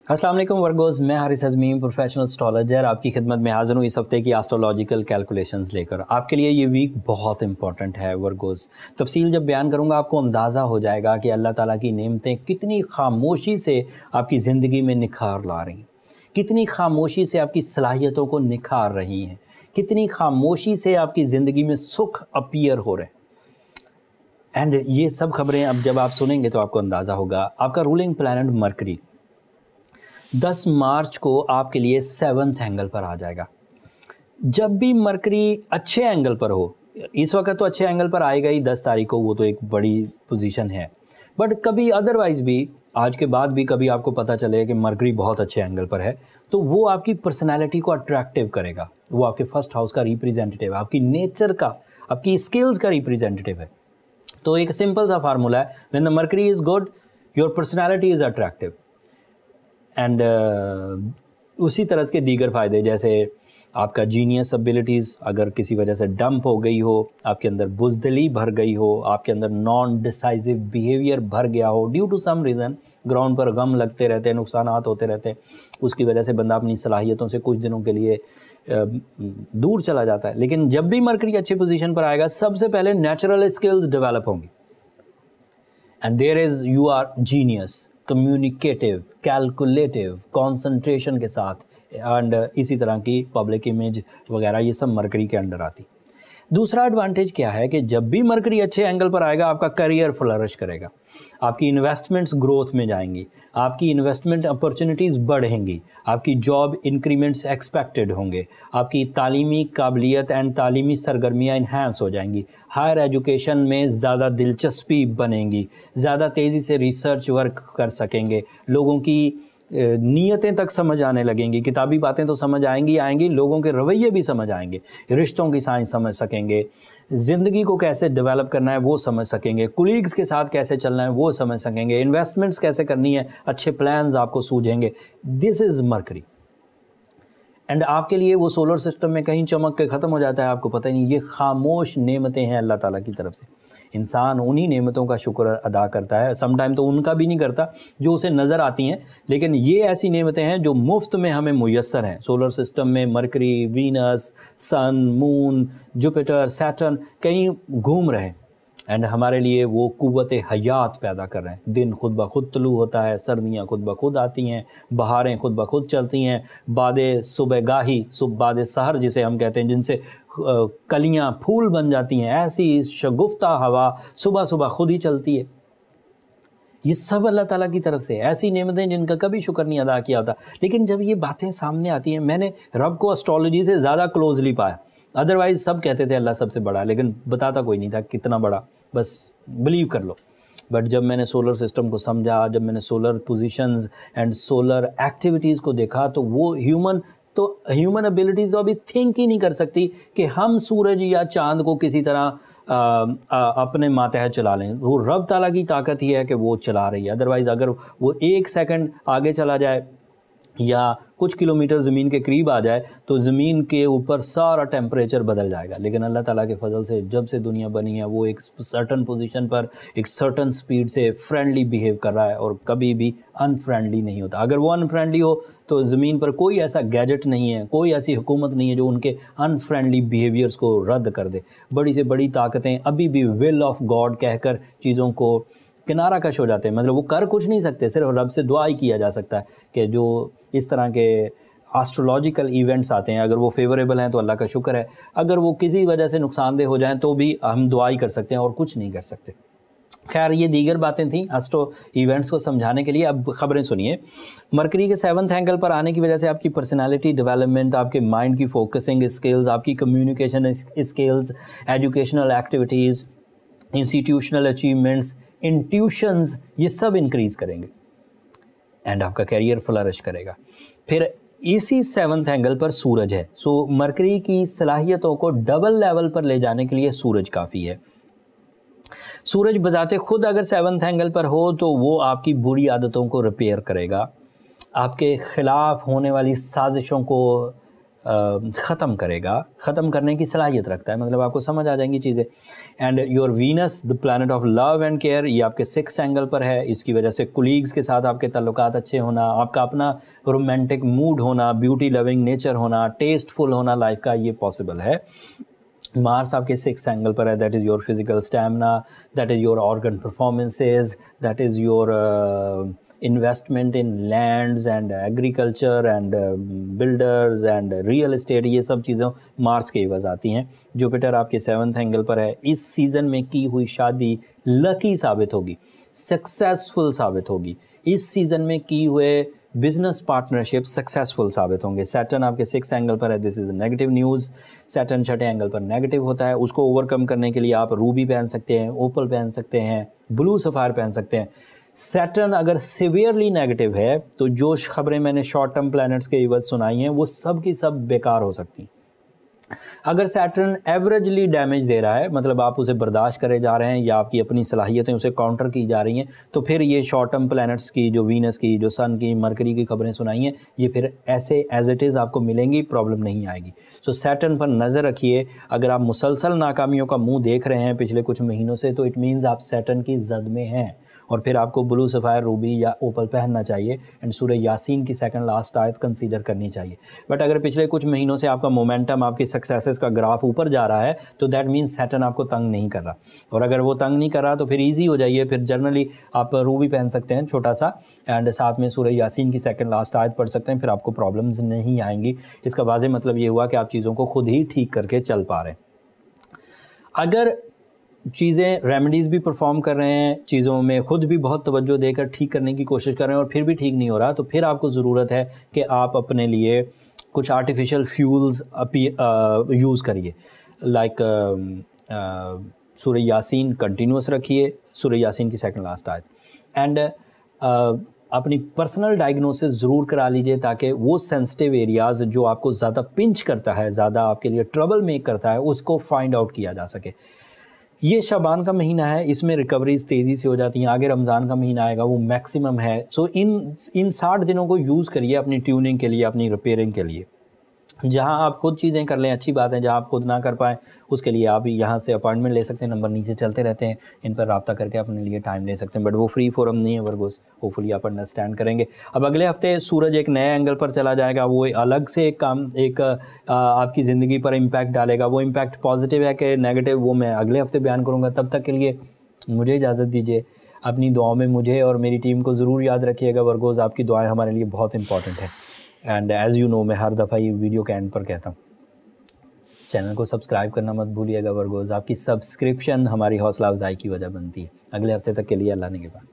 अस्सलाम वालेकुम वर्गोस, मैं हारिस अज़मीम प्रोफेशनल एस्ट्रोलॉजर आपकी खिदमत में हाज़िर हूँ इस हफ्ते की एस्ट्रोलॉजिकल कैलकुलेशंस लेकर। आपके लिए ये वीक बहुत इंपॉर्टेंट है वर्गोस। तफसील जब बयान करूँगा आपको अंदाज़ा हो जाएगा कि अल्लाह ताला की नेमतें कितनी खामोशी से आपकी ज़िंदगी में निखार ला रही हैं, कितनी खामोशी से आपकी सलाहियतों को निखार रही हैं, कितनी खामोशी से आपकी ज़िंदगी में सुख अपीयर हो रहे हैं। एंड ये सब खबरें अब जब आप सुनेंगे तो आपको अंदाज़ा होगा। आपका रूलिंग प्लैनेट मरकरी 10 मार्च को आपके लिए 7th एंगल पर आ जाएगा। जब भी मरकरी अच्छे एंगल पर हो, इस वक्त तो अच्छे एंगल पर आएगा ही 10 तारीख को, वो तो एक बड़ी पोजीशन है, बट कभी अदरवाइज भी आज के बाद भी कभी आपको पता चले कि मरकरी बहुत अच्छे एंगल पर है, तो वो आपकी पर्सनैलिटी को अट्रैक्टिव करेगा। वो आपके फर्स्ट हाउस का रिप्रेजेंटेटिव है, आपकी नेचर का, आपकी स्किल्स का रिप्रेजेंटेटिव है। तो एक सिंपल सा फार्मूला है, when the mercury is good your personality is attractive. And उसी तरह के दीगर फ़ायदे, जैसे आपका जीनियस एबिलिटीज़ अगर किसी वजह से डंप हो गई हो, आपके अंदर बुज़दिली भर गई हो, आपके अंदर नॉन डिसाइसिव बिहेवियर भर गया हो due to some reason, ground पर गम लगते रहते हैं, नुकसानात होते रहते हैं, उसकी वजह से बंदा अपनी सलाहियतों से कुछ दिनों के लिए दूर चला जाता है। लेकिन जब भी मरकरी अच्छी पोजीशन पर आएगा, सबसे पहले नेचुरल स्किल्स डेवलप होंगी। And there is you are genius, communicative, calculative, concentration के साथ, एंड इसी तरह की पब्लिक इमेज वगैरह, ये सब मरकरी के अंडर आती। दूसरा एडवांटेज क्या है कि जब भी मरकरी अच्छे एंगल पर आएगा, आपका करियर फ्लरिश करेगा, आपकी इन्वेस्टमेंट्स ग्रोथ में जाएंगी, आपकी इन्वेस्टमेंट अपॉर्चुनिटीज़ बढ़ेंगी, आपकी जॉब इंक्रीमेंट्स एक्सपेक्टेड होंगे, आपकी तालीमी काबिलियत एंड तालीमी सरगर्मियाँ इन्हांस हो जाएंगी, हायर एजुकेशन में ज़्यादा दिलचस्पी बनेंगी, ज़्यादा तेज़ी से रिसर्च वर्क कर सकेंगे, लोगों की नीयतें तक समझ आने लगेंगी, किताबी बातें तो समझ आएंगी, लोगों के रवैये भी समझ आएंगे, रिश्तों की साइंस समझ सकेंगे, ज़िंदगी को कैसे डेवलप करना है वो समझ सकेंगे, कुलीग्स के साथ कैसे चलना है वो समझ सकेंगे, इन्वेस्टमेंट्स कैसे करनी है, अच्छे प्लान्स आपको सूझेंगे। This is Mercury. एंड आपके लिए वो सोलर सिस्टम में कहीं चमक के ख़त्म हो जाता है, आपको पता ही नहीं। ये खामोश नेमतें हैं अल्लाह ताला की तरफ से। इंसान उन्हीं नेमतों का शुक्र अदा करता है, समटाइम तो उनका भी नहीं करता जो उसे नज़र आती हैं, लेकिन ये ऐसी नेमतें हैं जो मुफ्त में हमें मुयस्सर हैं। सोलर सिस्टम में मरकरी, वीनस, सन, मून, जुपिटर, सैटर्न कहीं घूम रहे हैं एंड हमारे लिए वो कुव्वत हयात पैदा कर रहे हैं। दिन खुद ब खुद तलू होता है, सर्दियाँ खुद ब खुद आती हैं, बहारें खुद ब खुद चलती हैं, बादे सुबहगाही, बादे सहर जिसे हम कहते हैं, जिनसे कलियाँ फूल बन जाती हैं, ऐसी शगुफ्ता हवा सुबह सुबह खुद ही चलती है। ये सब अल्लाह ताला की तरफ से ऐसी नेमतें जिनका कभी शुक्र नहीं अदा किया होता। लेकिन जब ये बातें सामने आती हैं, मैंने रब को एस्ट्रोलॉजी से ज़्यादा क्लोजली पाया। अदरवाइज़ सब कहते थे अल्लाह सबसे बड़ा, लेकिन बताता कोई नहीं था कितना बड़ा, बस बिलीव कर लो। बट जब मैंने सोलर सिस्टम को समझा, जब मैंने solar positions and solar activities को देखा, तो वो ह्यूमन एबिलिटीज़ तो अभी थिंक ही नहीं कर सकती कि हम सूरज या चाँद को किसी तरह अपने मातहत चला लें। वो रब ताला की ताकत ही है कि वो चला रही है। अदरवाइज़ अगर वो 1 सेकंड आगे चला जाए या कुछ किलोमीटर ज़मीन के करीब आ जाए तो ज़मीन के ऊपर सारा टेम्परेचर बदल जाएगा। लेकिन अल्लाह ताला के फजल से जब से दुनिया बनी है, वो एक सर्टन पोजीशन पर एक सर्टन स्पीड से फ्रेंडली बिहेव कर रहा है और कभी भी अनफ्रेंडली नहीं होता। अगर वो अनफ्रेंडली हो तो ज़मीन पर कोई ऐसा गैजेट नहीं है, कोई ऐसी हुकूमत नहीं है जो उनके अनफ्रेंडली बिहेवियर्स को रद्द कर दे। बड़ी से बड़ी ताकतें अभी भी विल ऑफ गॉड कहकर चीज़ों को किनारा कश हो जाते हैं, मतलब वो कर कुछ नहीं सकते, सिर्फ रब से दुआ ही किया जा सकता है कि जो इस तरह के एस्ट्रोलॉजिकल इवेंट्स आते हैं, अगर वो फेवरेबल हैं तो अल्लाह का शुक्र है, अगर वो किसी वजह से नुकसानदेह हो जाएं तो भी हम दुआ ही कर सकते हैं और कुछ नहीं कर सकते। खैर, ये दीगर बातें थी एस्ट्रो इवेंट्स को समझाने के लिए। अब खबरें सुनिए। मरकरी के 7th एंगल पर आने की वजह से आपकी पर्सनालिटी डेवलपमेंट, आपके माइंड की फोकसिंग स्किल्स, आपकी communication skills, educational activities, institutional achievements, intuitions, ये सब इंक्रीज़ करेंगे एंड आपका कैरियर फ्लरिश करेगा। फिर इसी 7th एंगल पर सूरज है। सो मरकरी की सलाहियतों को डबल लेवल पर ले जाने के लिए सूरज काफ़ी है। सूरज बजाते खुद अगर 7th एंगल पर हो तो वो आपकी बुरी आदतों को रिपेयर करेगा, आपके ख़िलाफ़ होने वाली साजिशों को ختم کرے گا, ختم کرنے کی صلاحیت رکھتا ہے, مطلب آپ کو سمجھ آ جائیں گی چیزیں. And your once the plant of love and care, یہ آپ کے 6 اینگل پر ہے, اس کی وجہ سے کولیگز کے ساتھ آپ کے تعلقات اچھے ہونا, آپ کا اپنا رومانٹک موڈ ہونا, بیوٹی لونگ نیچر ہونا, ٹیسٹ فل ہونا لائف کا, یہ پاسبل ہے. مارس آپ کے 6 اینگل پر ہے, that is your physical stamina, that is your organ performances, that is your investment in lands and agriculture and builders and real estate, یہ سب چیزیں مارس کے عوض آتی ہیں. جوپیٹر آپ کے 7 اینگل پر ہے, اس سیزن میں کی ہوئی شادی لکی ثابت ہوگی, سکسیسفل ثابت ہوگی, اس سیزن میں کی ہوئے بزنس پارٹنرشپ سکسیسفل ثابت ہوں گے. سیٹرن آپ کے 6 اینگل پر ہے, this is negative news. Saturn 6 angle پر نیگیٹو ہوتا ہے, اس کو اوور کم کرنے کے لیے آپ روبی پہن سکتے ہیں, اوپل پہن سکتے ہیں, بلو سفائر پہن سکتے ہیں. سیٹرن اگر سیویئرلی نیگیٹو ہے تو جو خبریں میں نے شارٹ ٹرم پلانٹس کے عوض سنائی ہیں وہ سب کی سب بیکار ہو سکتی ہیں. اگر سیٹرن ایوریجلی ڈیمیج دے رہا ہے, مطلب آپ اسے برداشت کرے جا رہے ہیں یا آپ کی اپنی صلاحیتیں اسے کاؤنٹر کی جا رہی ہیں, تو پھر یہ شارٹ ٹرم پلانٹس کی, جو وینس کی, جو سن کی, مرکری کی خبریں سنائی ہیں, یہ پھر ایسے ایز اٹ از آپ کو ملیں گی, پرابلم نہیں آئے گی. سو سیٹرن پر نظر رکھیے. اگر آپ مسلسل ناکامیوں کا منہ دیکھ رہے ہیں پچھلے کچھ مہینوں سے, تو اٹ مینز آپ سیٹرن کی زد میں ہیں, اور پھر آپ کو بلو سفائر, روبی یا اوپل پہننا چاہیے. اینڈ سورہ یاسین کی 2nd لاسٹ آیت کنسیڈر کرنی چاہیے. بٹ اگر پچھلے کچھ مہینوں سے آپ کا مومنٹم, آپ کی سکسیسز کا گراف اوپر جا رہا ہے, تو دیٹ مینس سیٹرن آپ کو تنگ نہیں کر رہا. اور اگر وہ تنگ نہیں کر رہا تو پھر ایزی ہو جائیے, پھر جنرلی آپ روبی پہن سکتے ہیں چھوٹا سا, اینڈ ساتھ میں سورہ یاسین کی 2nd لاسٹ آیت پڑھ سکتے ہیں, پھر آپ کو پرابلمز نہیں آئیں گی. اس کا واضح مطلب یہ ہوا کہ آپ چیزوں کو خود ہی ٹھیک کر کے چل پا رہے ہیں. اگر چیزیں ریمیڈیز بھی پرفارم کر رہے ہیں, چیزوں میں خود بھی بہت توجہ دے کر ٹھیک کرنے کی کوشش کر رہے ہیں, اور پھر بھی ٹھیک نہیں ہو رہا, تو پھر آپ کو ضرورت ہے کہ آپ اپنے لیے کچھ آرٹیفیشل فیولز یوز کریے. لائک سورہ یاسین کنٹینیوس رکھیے, سورہ یاسین کی 2nd لاسٹ آیت. اینڈ اپنی پرسنل ڈائگنوسس ضرور کرا لیجئے, تاکہ وہ سینسٹیو ایریاز جو آپ کو زیادہ پنچ کرتا ہے, زیادہ آپ کے لیے ٹربل میک کرتا ہے, اس کو فائنڈ آؤٹ کیا جا سکے. یہ شعبان کا مہینہ ہے, اس میں ریکوریز تیزی سے ہو جاتی ہیں. آگے رمضان کا مہینہ آئے گا, وہ میکسیمم ہے. سو ان 60 دنوں کو یوز کریے اپنی ٹیوننگ کے لیے, اپنی ریپیئرنگ کے لیے. جہاں آپ خود چیزیں کر لیں اچھی بات ہے, جہاں آپ خود نہ کر پائیں اس کے لیے آپ یہاں سے اپائنٹمنٹ لے سکتے ہیں. نمبر نیچے چلتے رہتے ہیں, ان پر رابطہ کر کے اپنے لیے ٹائم لے سکتے ہیں. بٹ وہ فری فورم نہیں ہے ورگوز, ہوپفلی آپ انڈرسٹینڈ کریں گے. اب اگلے ہفتے سورج ایک نئے اینگل پر چلا جائے گا, وہ الگ سے ایک آپ کی زندگی پر امپیکٹ ڈالے گا. وہ امپیکٹ پازیٹیو ہے کہ نیگیٹو, وہ میں اگلے ہفتے بیان کروں گا. تب تک کے لیے مجھے اجازت دیجیے. اپنی دعاؤں میں مجھے اور میری ٹیم کو ضرور یاد رکھیے گا ورگوز, آپ کی دعائیں ہمارے لیے بہت امپورٹنٹ ہے. اینڈ ایز یو نو, میں ہر دفعہ یہ ویڈیو کے اینڈ پر کہتا ہوں, چینل کو سبسکرائب کرنا مت بھولیے گا ورگوز. آپ کی سبسکرپشن ہماری حوصلہ افزائی کی وجہ بنتی ہے. اگلے ہفتے تک کے لیے اللہ نگہبان.